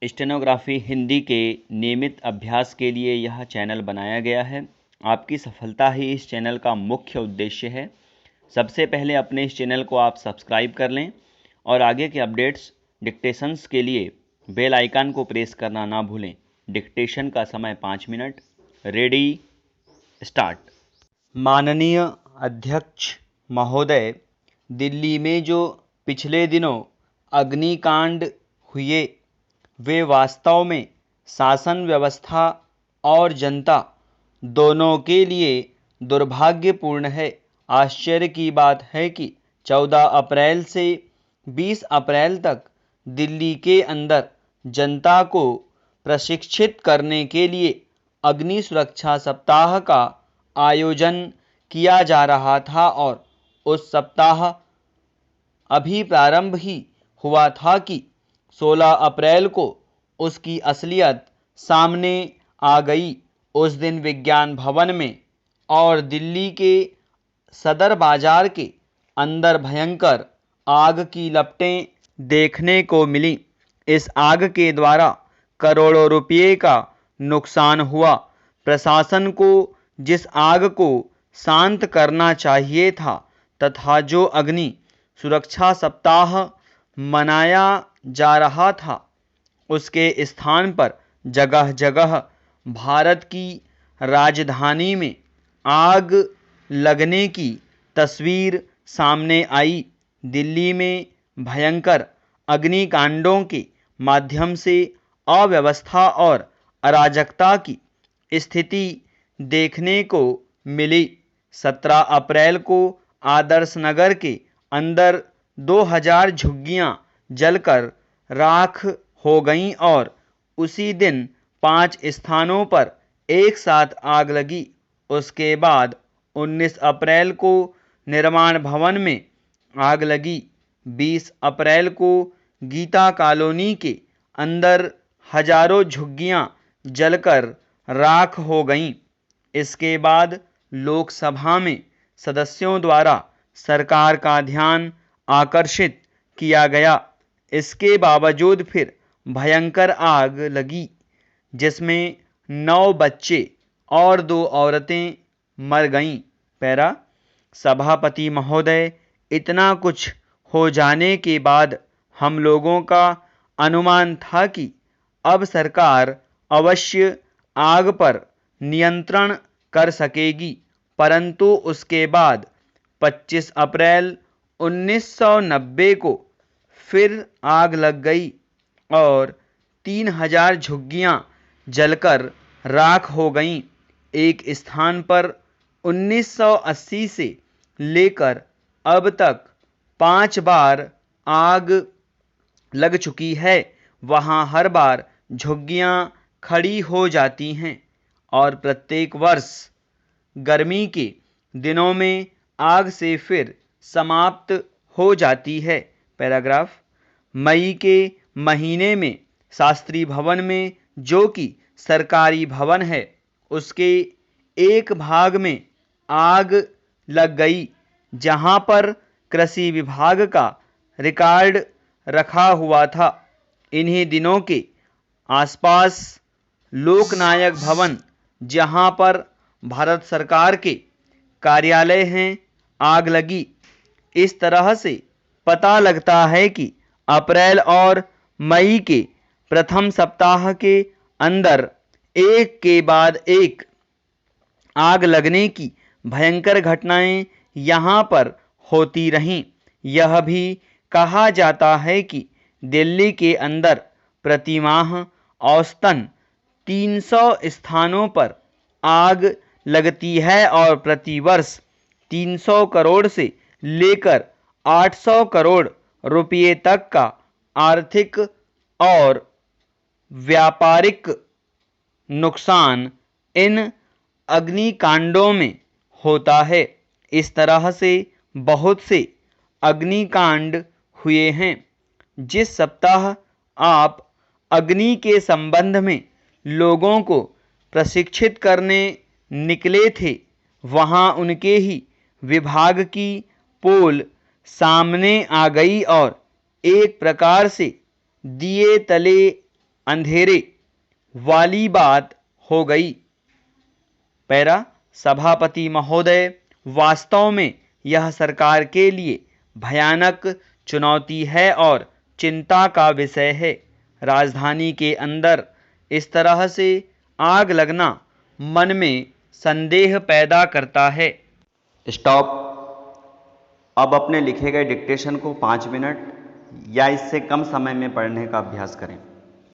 Stenography Hindi के नियमित अभ्यास के लिए यह चैनल बनाया गया है। आपकी सफलता ही इस चैनल का मुख्य उद्देश्य है। सबसे पहले अपने इस चैनल को आप सब्सक्राइब कर लें और आगे के अपडेट्स डिक्टेशंस के लिए बेल आइकन को प्रेस करना ना भूलें। डिक्टेशन का समय 5 मिनट। Ready, start. माननीय अध्यक्ष महोदय, दिल्ली में जो पिछले दिनों अग्निकांड हुए वे वास्तव में शासन व्यवस्था और जनता दोनों के लिए दुर्भाग्यपूर्ण है। आश्चर्य की बात है कि 14 अप्रैल से 20 अप्रैल तक दिल्ली के अंदर जनता को प्रशिक्षित करने के लिए अग्नि सुरक्षा सप्ताह का आयोजन किया जा रहा था और उस सप्ताह अभी प्रारंभ ही हुआ था कि 16 अप्रैल को उसकी असलियत सामने आ गई। उस दिन विज्ञान भवन में और दिल्ली के सदर बाजार के अंदर भयंकर आग की लपटें देखने को मिली। इस आग के द्वारा करोड़ों रुपये का नुकसान हुआ। प्रशासन को जिस आग को शांत करना चाहिए था तथा जो अग्नि सुरक्षा सप्ताह मनाया जा रहा था उसके स्थान पर जगह जगह भारत की राजधानी में आग लगने की तस्वीर सामने आई। दिल्ली में भयंकर अग्निकांडों के माध्यम से अव्यवस्था और अराजकता की स्थिति देखने को मिली। 17 अप्रैल को आदर्श नगर के अंदर 2000 झुग्गियां जलकर राख हो गईं और उसी दिन 5 स्थानों पर एक साथ आग लगी। उसके बाद 19 अप्रैल को निर्माण भवन में आग लगी। 20 अप्रैल को गीता कॉलोनी के अंदर हजारों झुग्गियां जलकर राख हो गईं। इसके बाद लोकसभा में सदस्यों द्वारा सरकार का ध्यान आकर्षित किया गया। इसके बावजूद फिर भयंकर आग लगी जिसमें 9 बच्चे और 2 औरतें मर गईं। पैरा, सभापति महोदय, इतना कुछ हो जाने के बाद हम लोगों का अनुमान था कि अब सरकार अवश्य आग पर नियंत्रण कर सकेगी, परंतु उसके बाद 25 अप्रैल 1990 को फिर आग लग गई और 3000 झुग्गियां जलकर राख हो गईं। एक स्थान पर 1980 से लेकर अब तक 5 बार आग लग चुकी है। वहां हर बार झुग्गियां खड़ी हो जाती हैं और प्रत्येक वर्ष गर्मी के दिनों में आग से फिर समाप्त हो जाती है। पैराग्राफ, मई के महीने में शास्त्री भवन में, जो कि सरकारी भवन है, उसके एक भाग में आग लग गई जहां पर कृषि विभाग का रिकॉर्ड रखा हुआ था। इन्हीं दिनों के आसपास लोकनायक भवन, जहां पर भारत सरकार के कार्यालय हैं, आग लगी। इस तरह से पता लगता है कि अप्रैल और मई के प्रथम सप्ताह के अंदर एक के बाद एक आग लगने की भयंकर घटनाएं यहां पर होती रहीं। यह भी कहा जाता है कि दिल्ली के अंदर प्रतिमाह औसतन 300 स्थानों पर आग लगती है और प्रतिवर्ष 300 करोड़ से लेकर 800 करोड़ रुपये तक का आर्थिक और व्यापारिक नुकसान इन अग्निकांडों में होता है। इस तरह से बहुत से अग्निकांड हुए हैं। जिस सप्ताह आप अग्नि के संबंध में लोगों को प्रशिक्षित करने निकले थे, वहां उनके ही विभाग की पोल सामने आ गई और एक प्रकार से दिए तले अंधेरे वाली बात हो गई। पैरा, सभापति महोदय, वास्तव में यह सरकार के लिए भयानक चुनौती है और चिंता का विषय है। राजधानी के अंदर इस तरह से आग लगना मन में संदेह पैदा करता है। स्टॉप। अब अपने लिखे गए डिक्टेशन को 5 मिनट या इससे कम समय में पढ़ने का अभ्यास करें।